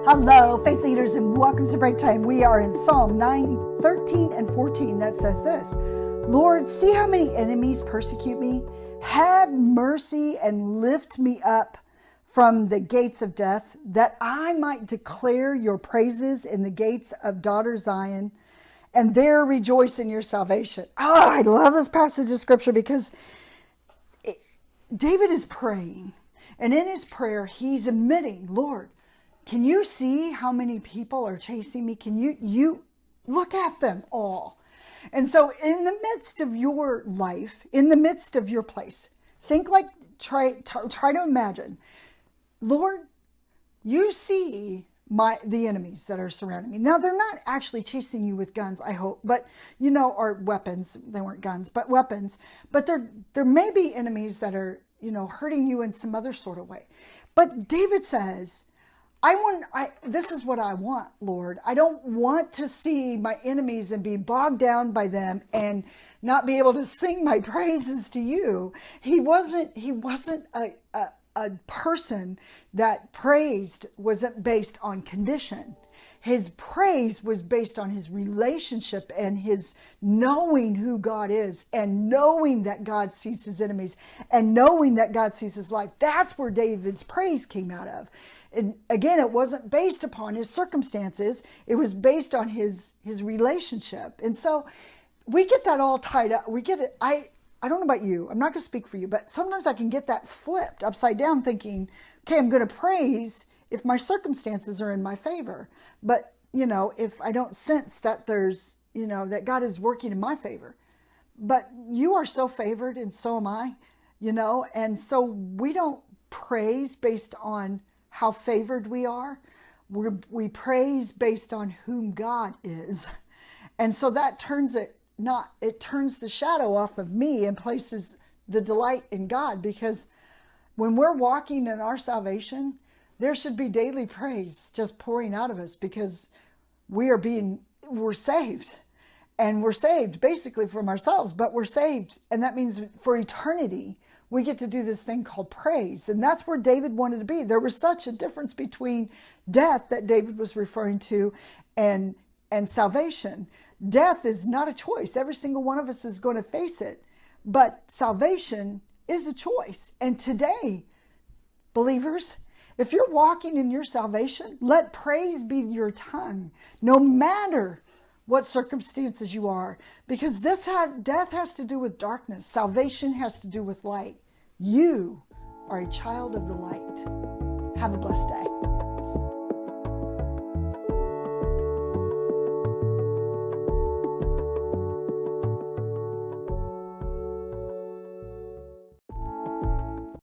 Hello, faith leaders, and welcome to Breaktime. We are in Psalm 9, 13, and 14 that says this: Lord, see how many enemies persecute me. Have mercy and lift me up from the gates of death, that I might declare your praises in the gates of daughter Zion, and there rejoice in your salvation. Oh, I love this passage of scripture because David is praying, and in his prayer, he's admitting, Lord, can you see how many people are chasing me? Can you look at them all? And so in the midst of your life, in the midst of your place, think like, try to imagine, Lord, you see the enemies that are surrounding me. Now, they're not actually chasing you with guns, I hope, but or weapons. They weren't guns, but weapons. But there may be enemies that are, hurting you in some other sort of way. But David says, this is what I want, Lord. I don't want to see my enemies and be bogged down by them and not be able to sing my praises to you. He wasn't a person that wasn't based on condition. His praise was based on his relationship and his knowing who God is, and knowing that God sees his enemies, and knowing that God sees his life. That's where David's praise came out of. And again, it wasn't based upon his circumstances. It was based on his relationship. And so we get that all tied up. We get it. I don't know about you. I'm not going to speak for you, but sometimes I can get that flipped upside down thinking, okay, I'm going to praise if my circumstances are in my favor. But, if I don't sense that there's, that God is working in my favor. But you are so favored, and so am I, and so we don't praise based on how favored we are. We praise based on whom God is. And so that turns turns the shadow off of me and places the delight in God, because when we're walking in our salvation, there should be daily praise just pouring out of us, because we're saved. And we're saved basically from ourselves, but we're saved. And that means for eternity, we get to do this thing called praise. And that's where David wanted to be. There was such a difference between death that David was referring to and salvation. Death is not a choice. Every single one of us is going to face it. But salvation is a choice. And today, believers, if you're walking in your salvation, let praise be your tongue, no matter what circumstances you are, because death has to do with darkness. Salvation has to do with light. You are a child of the light. Have a blessed day.